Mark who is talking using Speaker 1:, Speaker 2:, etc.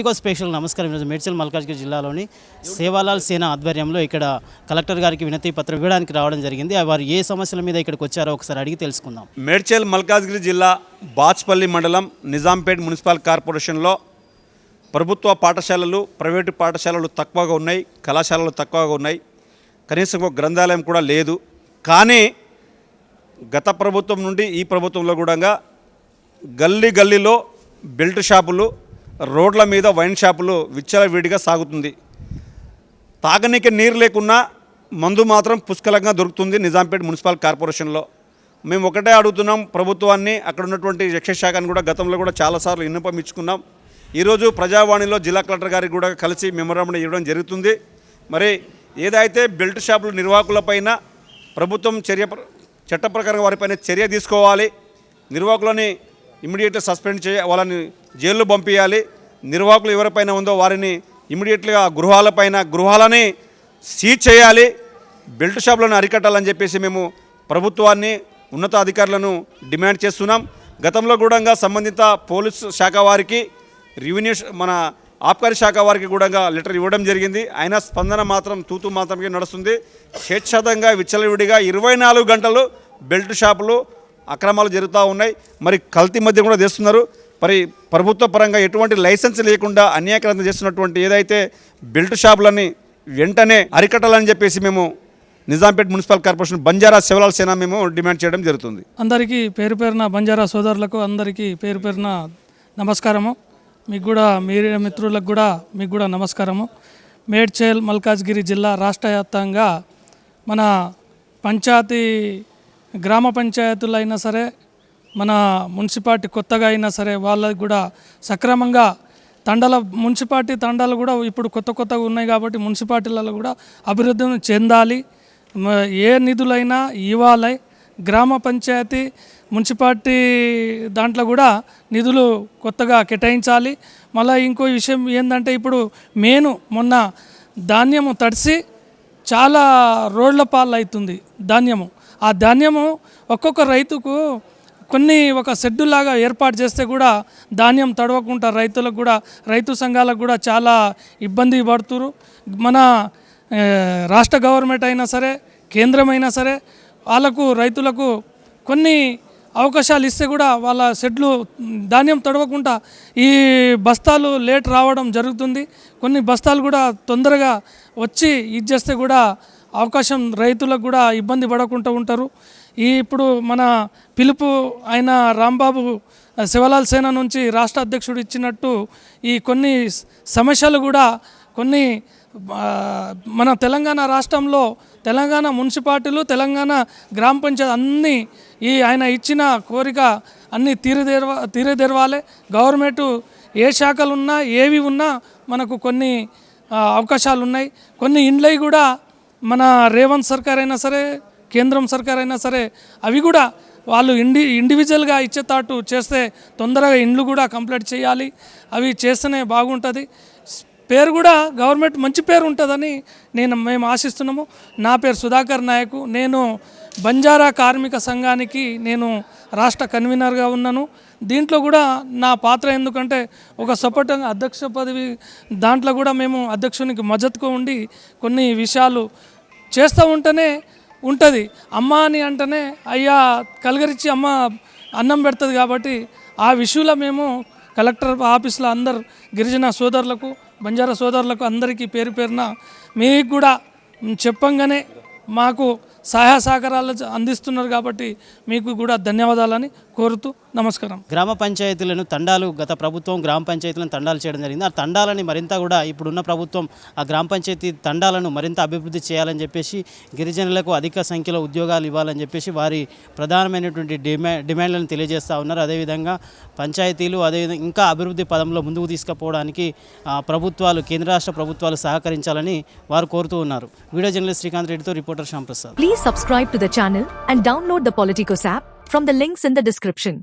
Speaker 1: Political special నమస్కారం. ఈరోజు మేడ్చల్ మల్కాజ్గిరి జిల్లాలోని సేవాలాల్ సేన ఆధ్వర్యంలో ఇక్కడ కలెక్టర్ గారికి వినతి పత్రం ఇవ్వడానికి రావడం జరిగింది. వారు ఏ సమస్యల మీద ఇక్కడికి వచ్చారో ఒకసారి అడిగి తెలుసుకుందాం.
Speaker 2: మేడ్చల్ మల్కాజ్గిరి జిల్లా బాచ్పల్లి మండలం నిజాంపేట్ మున్సిపల్ కార్పొరేషన్లో ప్రభుత్వ పాఠశాలలు ప్రైవేటు పాఠశాలలు తక్కువగా ఉన్నాయి, కళాశాలలు తక్కువగా ఉన్నాయి, కనీసం ఒక గ్రంథాలయం కూడా లేదు. కానీ గత ప్రభుత్వం నుండి ఈ ప్రభుత్వంలో కూడా గల్లీలో బెల్ట్ షాపులు, రోడ్ల మీద వైన్ షాపులు విచ్చలవిడిగా సాగుతుంది. తాగనీకి నీరు లేకున్నా మందు మాత్రం పుష్కలంగా దొరుకుతుంది నిజాంపేట్ మున్సిపల్ కార్పొరేషన్లో. మేము ఒకటే అడుగుతున్నాం ప్రభుత్వాన్ని, అక్కడ ఉన్నటువంటి శాఖను కూడా గతంలో కూడా చాలాసార్లు విన్నపం ఇచ్చుకున్నాం. ఈరోజు ప్రజావాణిలో జిల్లా కలెక్టర్ గారికి కూడా కలిసి మెమోరాండం ఇవ్వడం జరుగుతుంది. మరి ఏదైతే బెల్ట్ షాపుల నిర్వాహకులపైన ప్రభుత్వం చట్ట ప్రకారం వారిపైన చర్య తీసుకోవాలి, నిర్వాహకులని ఇమ్మీడియట్గా సస్పెండ్ వాళ్ళని జైల్లో పంపించాలి. నిర్వాహకులు ఎవరిపైన ఉందో వారిని ఇమ్మీడియట్గా గృహాలని సీజ్ చేయాలి, బెల్ట్ షాపులను అరికట్టాలని చెప్పేసి మేము ప్రభుత్వాన్ని, ఉన్నతాధికారులను డిమాండ్ చేస్తున్నాం. గతంలో కూడా సంబంధిత పోలీసు శాఖ వారికి, రెవెన్యూ మన ఆబ్కారీ శాఖ వారికి కూడా లెటర్ ఇవ్వడం జరిగింది. అయినా స్పందన మాత్రం తూతూ మాత్రమే నడుస్తుంది. స్వేచ్ఛాతంగా విచ్చలవిడిగా 24 గంటలు బెల్ట్ షాపులు అక్రమాలు జరుగుతూ ఉన్నాయి. మరి కల్తీ మధ్య కూడా చేస్తున్నారు. మరి ప్రభుత్వ పరంగా ఎటువంటి లైసెన్స్ లేకుండా అన్యాయకరంగా చేస్తున్నటువంటి ఏదైతే బెల్ట్ షాపులని వెంటనే అరికట్టాలని చెప్పేసి మేము నిజాంపేట్ మున్సిపల్ కార్పొరేషన్ బంజారా సేవాలాల్ సేన మేము డిమాండ్ చేయడం జరుగుతుంది.
Speaker 3: అందరికీ పేరు పేరున బంజారా సోదరులకు అందరికీ పేరు పేరున నమస్కారము. మీకు కూడా మీడియా మిత్రులకు కూడా మీకు కూడా నమస్కారము. మేడ్చల్ మల్కాజ్గిరి జిల్లా రాష్ట్ర వ్యాప్తంగా మన పంచాయతీ గ్రామ పంచాయతీలు అయినా సరే, మన మున్సిపాలిటీ కొత్తగా అయినా సరే వాళ్ళకి కూడా సక్రమంగా మున్సిపాలిటీ తండాలు కూడా ఇప్పుడు కొత్తగా ఉన్నాయి కాబట్టి మున్సిపాలిటీలలో కూడా అభివృద్ధిని చెందాలి. ఏ నిధులైనా ఇవ్వాలి. గ్రామ పంచాయతీ మున్సిపాలిటీ దాంట్లో కూడా నిధులు కొత్తగా కేటాయించాలి. మళ్ళీ ఇంకో విషయం ఏంటంటే ఇప్పుడు మొన్న ధాన్యము తడిసి చాలా రోడ్ల పాలు అవుతుంది ధాన్యము. ఆ ధాన్యము ఒక్కొక్క రైతుకు ఒక షెడ్డులాగా ఏర్పాటు చేస్తే కూడా ధాన్యం తడవకుండా రైతులకు కూడా, రైతు సంఘాలకు కూడా చాలా ఇబ్బంది పడుతురు. మన రాష్ట్ర గవర్నమెంట్ అయినా సరే, కేంద్రమైనా సరే రైతులకు కొన్ని అవకాశాలు ఇస్తే కూడా వాళ్ళ షెడ్లు ధాన్యం తడవకుండా ఈ బస్తాలు లేట్ రావడం జరుగుతుంది. కొన్ని బస్తాలు కూడా తొందరగా వచ్చి చేస్తే కూడా అవకాశం రైతులకు కూడా ఇబ్బంది పడకుండా ఉంటారు. ఇప్పుడు మన పిలుపు అయిన రాంబాబు సేవాలాల్ సేన నుంచి రాష్ట్ర అధ్యక్షుడు ఇచ్చినట్టు ఈ కొన్ని సమస్యలు కూడా మన తెలంగాణ రాష్ట్రంలో తెలంగాణ మున్సిపాలిటీలు, తెలంగాణ గ్రామ పంచాయతీ అన్నీ ఆయన ఇచ్చిన కోరిక అన్నీ తీరదేరవాలి. గవర్నమెంట్ ఏ శాఖలు ఉన్నా ఏవి ఉన్నా మనకు కొన్ని అవకాశాలు ఉన్నాయి. కొన్ని ఇండ్లవి కూడా మన రేవంత్ సర్కార్ అయినా సరే, కేంద్రం సర్కార్ అయినా సరే అవి కూడా వాళ్ళు ఇండివిజువల్గా ఇచ్చేటట్టు చేస్తే తొందరగా ఇండ్లు కూడా కంప్లీట్ చేయాలి. అవి చేస్తేనే బాగుంటుంది. పేరు కూడా గవర్నమెంట్ మంచి పేరు ఉంటుందని మేము ఆశిస్తున్నాము. నా పేరు సుధాకర్ నాయక్. నేను బంజారా కార్మిక సంఘానికి రాష్ట్ర కన్వీనర్గా ఉన్నాను. దీంట్లో కూడా నా పాత్ర ఎందుకంటే ఒక సపోర్ట్గా అధ్యక్ష పదవి దాంట్లో కూడా మేము అధ్యక్షునికి మద్దతుగా ఉండి కొన్ని విషయాలు చేస్తూ ఉంటేనే ఉంటుంది. అమ్మ అని అంటేనే అయ్యా కలగరిచ్చి అమ్మ అన్నం పెడుతుంది. కాబట్టి ఆ విషయంలో మేము కలెక్టర్ ఆఫీస్లో అందరు గిరిజన సోదరులకు, బంజారా సోదరులకు అందరికీ పేరు పేరున మీకు కూడా చెప్పంగానే మాకు సహాయ సహకారాలు అందిస్తున్నారు కాబట్టి మీకు కూడా ధన్యవాదాలని కోరుతూ నమస్కారం.
Speaker 1: గ్రామ పంచాయతీలను తండాలు, గత ప్రభుత్వం గ్రామ పంచాయతీలను తండాలు చేయడం జరిగింది. ఆ తండాలని మరింత కూడా ఇప్పుడున్న ప్రభుత్వం ఆ గ్రామ పంచాయతీ తండాలను మరింత అభివృద్ధి చేయాలని చెప్పేసి, గిరిజనులకు అధిక సంఖ్యలో ఉద్యోగాలు ఇవ్వాలని చెప్పేసి వారి ప్రధానమైనటువంటి డిమాండ్లను తెలియజేస్తూ ఉన్నారు. అదేవిధంగా పంచాయతీలు అదేవిధంగా ఇంకా అభివృద్ధి పదంలో ముందుకు తీసుకుపోవడానికి ప్రభుత్వాలు, కేంద్ర రాష్ట్ర ప్రభుత్వాలు సహకరించాలని వారు కోరుతూ ఉన్నారు. వీడియో జర్నలిస్ట్ శ్రీకాంత్ రెడ్డితో reporter Shyam Prasad.
Speaker 4: Please subscribe to the channel and download the Politicos app from the links in the description.